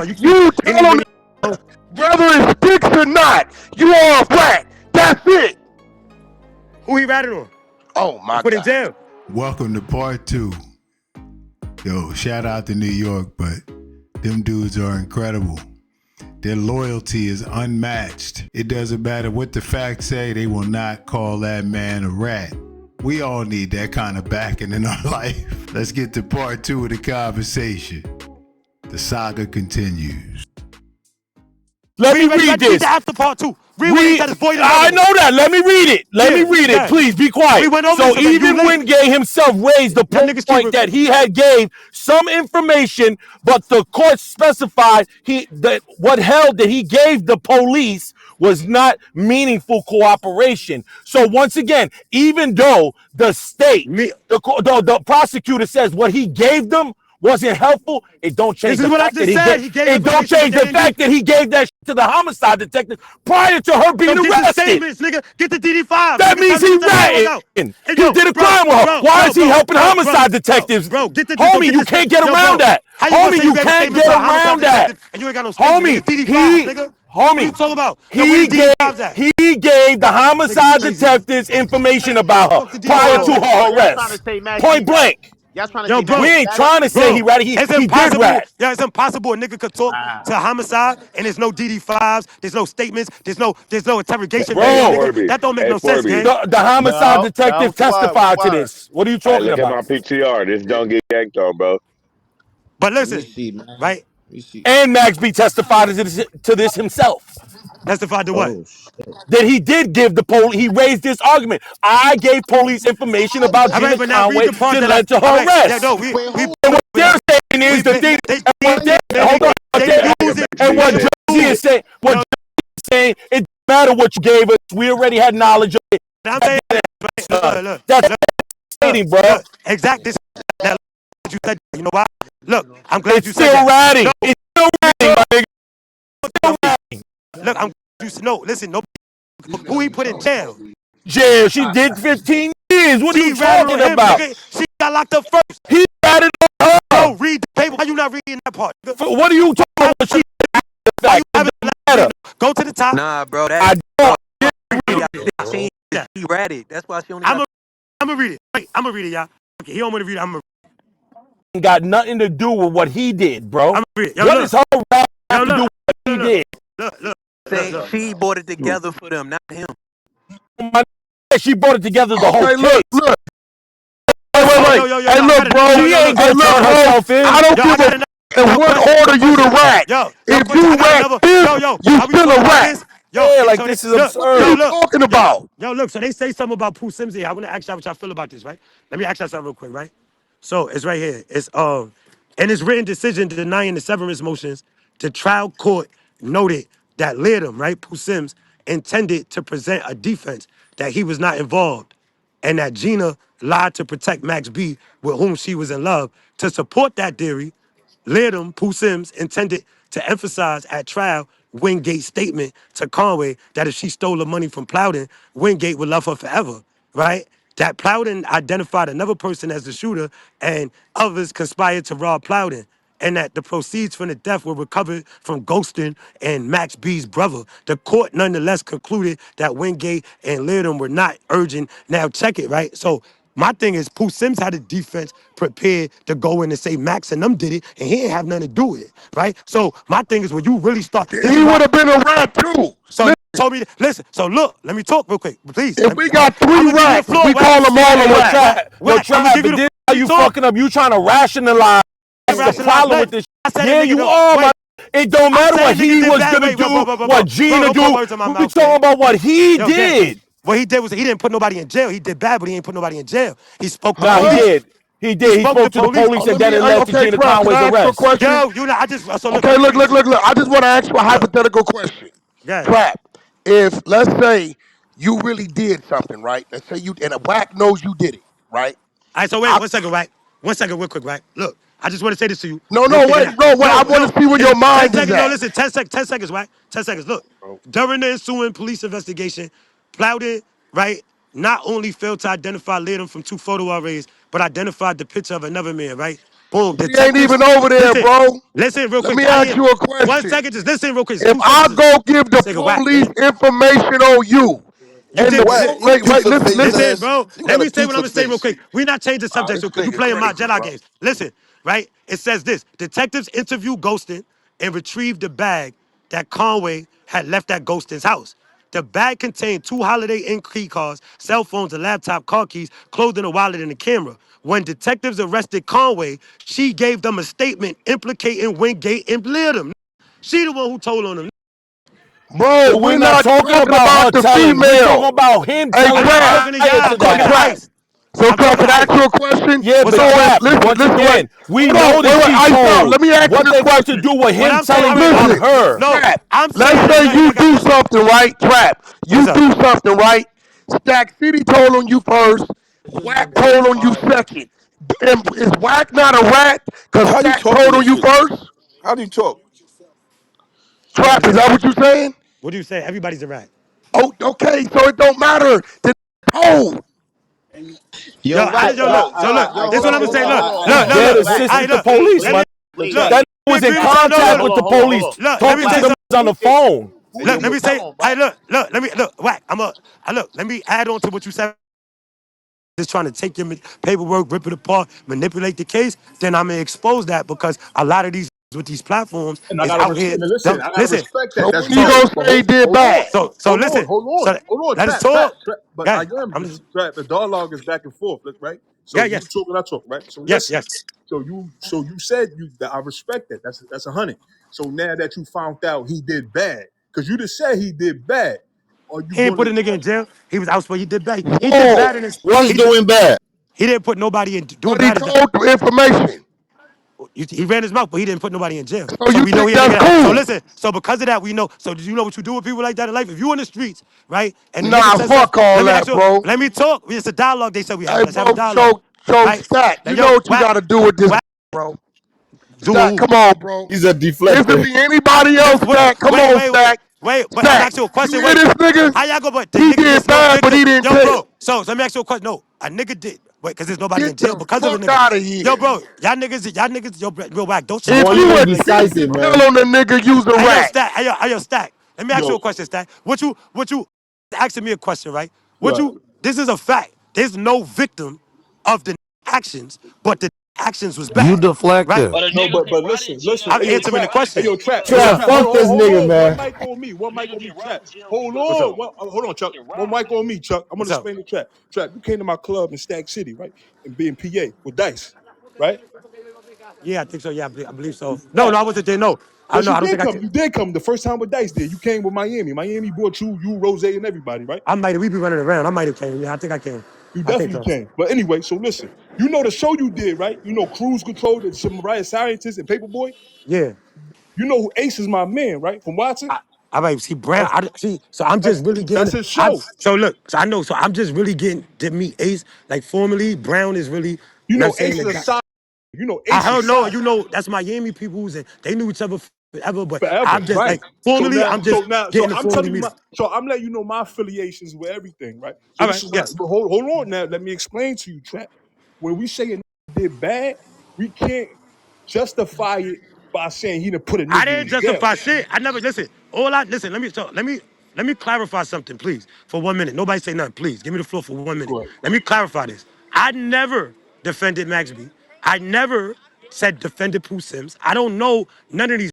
You tell him, whether it's sticks or not, you are a Wack. That's it. Who he ratted on? Oh my Put in God. jail. Welcome to part 2. Yo, shout out to New York, but them dudes are incredible. Their loyalty is unmatched. It doesn't matter what the facts say, they will not call that man a rat. We all need that kind of backing in our life. Let's get to part 2 of the conversation. The saga continues. Let me read this. Read the after part 2. I know that. Let me read it. Let me read it. Please be quiet. So even Wingate himself raised the point that he had gave some information, but the court specified that what held that he gave the police was not meaningful cooperation. So once again, even though the state, the prosecutor says what he gave them wasn't helpful, it don't change the fact that it don't change the fact that he gave that to the homicide detective prior to her being arrested. Get the DD5. That means he ratted. He did a crime with her. Why is he helping homicide detectives? Homie, you can't get around that. Homie, you can't get around that. Homie, what are you talking about? He gave the homicide detectives information about her prior to her arrest. Point blank. Yo, bro, we ain't trying to say he ratted. He did rat. Yeah, it's impossible a nigga could talk to homicide and there's no DD5s, there's no statements, there's no interrogation. Bro, that don't make no sense, man. The homicide detective testified to this. What are you talking about? Look at my PTR. This don't get yanked on, bro. But listen, right? And Max B testified to this himself. Testified to what? That he did give the police, he raised this argument. I gave police information about Gina Conway that led to her arrest. What they're saying is the thing, and what Josie is saying, it doesn't matter what you gave us, we already had knowledge of it. That's stating, bro. Exactly. You said, you know what? Look, I'm glad you said that. It's still ratting, my nigga. Still ratting. Look, I'm listen, who he put in jail? Jail, she did 15 years. What are you talking about? She got locked up first. He ratted on her. Bro, read the paper. Why you not reading that part? What are you talking about? She go to the top. Nah, bro, I don't. She ratted. That's why she only. I'm gonna read it. Wait, I'm gonna read it, y'all. Okay, he don't want to read it. I'm gonna. Got nothing to do with what he did, bro. I'm gonna read it. What does her rap have to do with what he did? Look. She brought it together for them, not him. She brought it together the whole case. Look. Wait. Hey, look, bro. She ain't gonna turn herself in. I don't give a in what order you to rat. If you rat this, you still a rat. Yeah, like this is absurd. What are you talking about? Yo, look, so they say something about Pooh Sims here. I want to ask y'all what y'all feel about this, right? Let me ask y'all something real quick, right? So it's right here. It's in his written decision denying the severance motions, the trial court noted that Leardom, right, Pooh Sims, intended to present a defense that he was not involved and that Gina lied to protect Max B, with whom she was in love. To support that theory, Leardom, Pooh Sims, intended to emphasize at trial Wingate's statement to Conway that if she stole the money from Plowden, Wingate would love her forever, right? That Plowden identified another person as the shooter and others conspired to rob Plowden, and that the proceeds from the death were recovered from Ghostin and Max B's brother. The court nonetheless concluded that Wingate and Leardom were not urgent. Now check it, right? So my thing is, Pooh Sims had a defense prepared to go in and say Max and them did it, and he didn't have nothing to do with it, right? So my thing is, when you really start, he would have been a rat too. So told me, listen. So look, let me talk real quick, please. If we got 3 rats, we call them all a rat. Yo, Trav, but this how you fucking up. You trying to rationalize the problem with this? Yeah, you are, man. It don't matter what he was gonna do, what Gina do. We talking about what he did. What he did was he didn't put nobody in jail. He did bad, but he ain't put nobody in jail. He spoke. Nah, he did. He spoke to the police and then it led to Gina Conway's arrest. Yo, you know, I just okay. Look. I just want to ask you a hypothetical question. Trap. If let's say you really did something, right? Let's say you and a Wack knows you did it, right? All right. So wait, 1 second, Wack. 1 second, real quick, Wack. Look, I just want to say this to you. No, wait. I want to see where your mind is at. No, listen. 10 seconds, Wack. 10 seconds. Look, during the ensuing police investigation, Plowden, right, not only failed to identify Leardom from 2 photo arrays, but identified the picture of another man, right? Boom. We ain't Detectives. even over there, Listen. bro. Listen real Let quick. me I ask hear you a 1 question. second. Just listen real quick. If 2 I seconds. go give the This nigga whack, police man. information on you, You and the did. Wack, you wait, piece of listen, face listen. Listen, ass. bro. You Let got a me say what I'm pizza gonna say real face. quick. We're not changing subjects This because you nigga playing my crazy, Jedi bro. games. Listen, right? It says this: detectives interview Ghostin and retrieved the bag that Conway had left at Ghostin's house. The bag contained 2 Holiday Inn key cards, cell phones, a laptop, car keys, clothing, a wallet, and a camera. When detectives arrested Conway, she gave them a statement implicating Wingate and Bleedham. She the one who told on them. Bro, But we're we're not not talking talking about about her the telling. We're talking female. about him Hey, telling I'm not Trap. talking to prior y'all. to I'm talking So, to that. Trap. ICE. So, I'm Trap, talking can to I ICE. ask you a question? Yeah, What's but So, up? Trap, listen, once listen, wait. again, we Hold on, know that wait, she I out. told. Let me ask you What this they got to question. do with What him I'm saying, all telling right, on no, Listen, her? no. Trap. I'm Let's saying is say nothing you that got, do listen. something right, Trap. What's You up? do something right. Stack City told on you first. Wack told on you second. Is Wack not a rat? Cause How you Stack talking told on this you shit? first. How do you talk? Trap, is Everybody's a that rat. what you saying? What do you say? Everybody's a rat. Oh, okay. So it don't matter. The told. Yo, Yo, I Wack, yo look. So look, yo, this hold is what on, I'm gonna hold say. on, Look, hold on, He hold look, on. look, dead look. Wack, All right, assistant to look. police, Let man. me wait, look. That Let me was in breathe this out. No, no, contact look. with the hold police, on. Look, let me talking tell to you Wack, them something. on the phone. who Look, did let you me tell say. him, I Wack? look. Let me look. Whack. I look. Let me add on to what you said. Just trying to take your paperwork, rip it apart, manipulate the case. Then I'm gonna expose that because a lot of these with these platforms And I is gotta out here. listen. I gotta Listen. respect that. So That's when you So good. gonna But say he did hold on, bad? so listen. So hold on. let us Trap. talk. But I Yeah. am I'm just just. trap. The dialogue is back and forth, right? Yeah. So you Yes. talk and I talk, right? So Yes. listen. Yes. So you said you that I respect that. That's 100. So now that you found out he did bad, because you just said he did bad, are you He ain't gonna put a nigga in jail. He was out for he did bad. He did bad Whoa. in his. Was He did, doing bad. he didn't put nobody in doing But he bad. Is told the information. he ran his mouth, but he didn't put nobody in jail. So So you we know think he a nigga that's that. So cool? listen. So because of that, we know. So do you know what you do with people like that in life? If you in the streets, right, and the nigga Nah, says stuff, fuck all let me ask that, you. bro. Let me talk. It's a dialogue. They said we have. Hey, Let's have a bro, dialogue, so right? Stack, Now you know yo, what you whack, gotta do with this, whack, bro. do Stack, who? come on, bro. He's a This could deflector. be anybody else, Wait, Stack. Come wait, on, wait, wait, Stack. wait. But I'm Stack, asking you a you question. hear Wait, this nigga? how y'all go? But the He nigga did gets no bad, but victim. he didn't Yo, tell. bro. So let me ask you a question. No, a nigga did. Wait, because there's nobody Get in jail the because of a fuck nigga. out of Yo, here. bro, y'all niggas, yo, real whack. Don't He start If won't trying to you even manipulate the case. decisive, attempted to man. tell on the nigga, you's a rat. Hey, yo, Stack. Let me ask you a yo, question, Stack. What you asking me a question, right? What right. you? This is a fact. There's no victim of the actions, but the actions was You bad, right? deflector. But a No, nigga but rotted in listen, jail listen. I'm Hey, and yo, answering the trap. nigga Hey, question. yo, trap. Hey, What's yo, Trap, up? trap. Hold fuck on, this hold nigga, on. One man. mic on me. One mic nigga on me, get rotted trap. in jail Hold What's up? on. Hold on, Chuck. get One robbed. mic on me, Chuck. I'm gonna What's up? explain the trap. Trap. You came to my club in Stack City, right? And being PA with Dice, right? Yeah, I think so. Yeah, I believe so. No, Right. no, I wasn't there. No, I Yes, no, you I don't did think I come. can. You did come the first time with Dice there. You came with Miami. Miami brought you, Rose, and everybody, right? I might have. We be running around. I might have came. Yeah, I think I can. You I think definitely so. came. But anyway, so listen. You know the show you did, right? You know Cruise Control, the Mariah Scientist, and Paperboy. Yeah. You know who Ace is my man, right? From Watson. I might see Brown. That's I see. So I'm that's just really that's getting. his I show. so look. So I know. So I'm just really getting to meet Ace. Like formally, Brown is really. You You know what I'm know saying? Ace is The a guy. side. You know I Ace is heard no. side You know that's Miami peoples and they knew each other forever. But forever, I'm just right? like So formally. now, I'm so just now, so getting to I'm formally telling you meet my, him. so I'm letting you know my affiliations with everything, right? So All this right. is what I, Yes. but hold on now. Let me explain to you, Trap. When we say a nigga did bad, we can't justify it by saying he didn't put a I nigga didn't in jail. justify shit. I never listen. All I listen. Let me clarify something, please, for 1 minute. Nobody say nothing, please. Give me the floor for 1 minute. Go ahead. Let me clarify this. I never defended Maxby. I never said defended Pooh Sims. I don't know none of these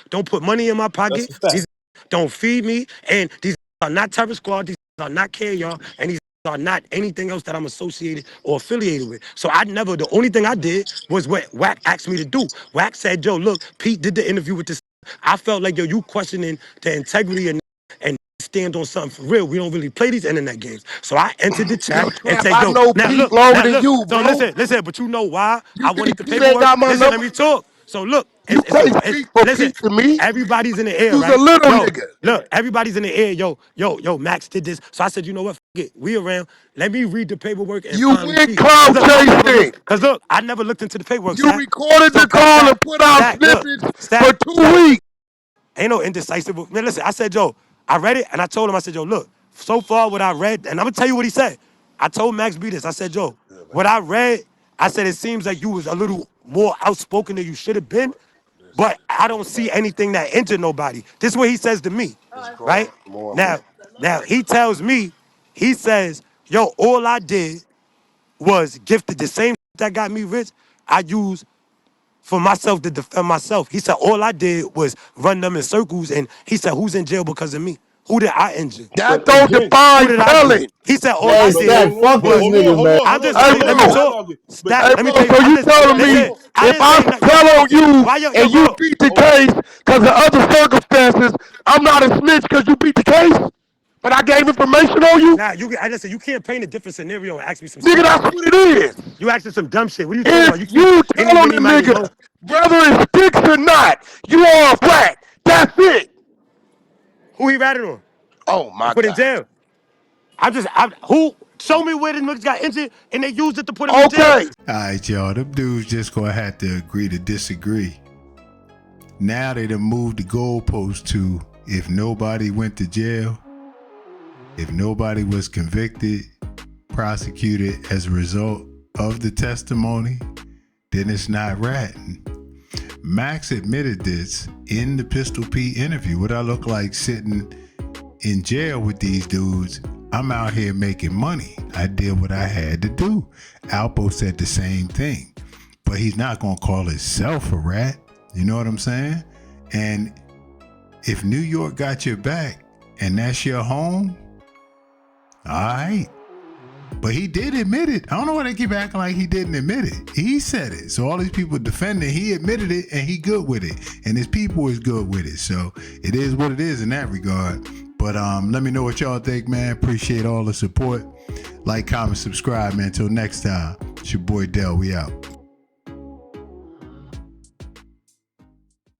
don't put money in my That's pocket. a fact. These don't feed me. And these are not Terror Squad. These are not Care Y'all. And these are not anything else that I'm associated or affiliated with. So I never, the only thing I did was what Wack asked me to do. Wack said, yo, look, Pete did the interview with this. I felt like, yo, you questioning the integrity and stand on something for real. We don't really play these internet games. So I entered the Yo, chat and Trap, said, I yo, know Pete longer now than look. you, So bro. listen, but you know why You I wanted think the Pete ain't paperwork? got my Listen, let number? me talk. So look, You can't it's speak for listen, Pete to me. everybody's in the air, You's a right? little Yo, nigga. look, everybody's in the air. Yo, Max did this. So I said, you know what? F it. We around. Let me read the paperwork and You finally went see. Cause cloud look, chasing. I never looked into the paperwork, You Stack. recorded So the call and put out Look, snippets for Stack, 2 weeks. ain't no indecisive. Man, listen, I said, yo, I read it and I told him, I said, yo, look, so far what I read, and I'm gonna tell you what he said. I told Max B this. I said, yo, what I read, I said it seems like you was a little more outspoken than you should have been, but I don't see anything that injured nobody. This is what he says to me, right? Now he tells me, he says, yo, all I did was gifted the same that got me rich, I used for myself to defend myself. He said, all I did was run them in circles, and he said, who's in jail because of me? Who did I injure? That But don't again, Who define did I do? telling. He said, all Hey, I but did Stack, hold on, fuck but this was, hold on, nigga, hold man. on, I'm hold just on. Hey, telling you, Stop let me bro. talk. dialoguing. But Stat, Hey, King, let me bro, tell you, so I'm you just, telling me listen, I if didn't say I'm nothing, telling on you why yo, and you bro, beat the case because of other circumstances, I'm not a snitch because you beat the case? But I gave information on you? nah, I just said, you can't paint a different scenario and ask me some Nigga, stupid that's shit. what it is. You asking some dumb shit. What are you talking If about? You keep you any, tell on many, the mighty, mo. nigga, whether it sticks or not, you are black. That's it. Who he ratted on Oh, and my put in God. jail? Who, show me where the niggas got injured and they used it to put him in jail. Okay. All right, y'all. Them dudes just gonna have to agree to disagree. Now they done moved the goalpost to if nobody went to jail, if nobody was convicted, prosecuted as a result of the testimony, then it's not ratting. Max admitted this in the Pistol Pete interview. What I look like sitting in jail with these dudes, I'm out here making money. I did what I had to do. Alpo said the same thing, but he's not gonna call himself a rat. You know what I'm saying? And if New York got your back and that's your home, all right. But he did admit it. I don't know why they keep acting like he didn't admit it. He said it. So all these people defending, he admitted it and he good with it. And his people is good with it. So it is what it is in that regard. But let me know what y'all think, man. Appreciate all the support. Like, comment, subscribe, man. Until next time, it's your boy Dell. We out.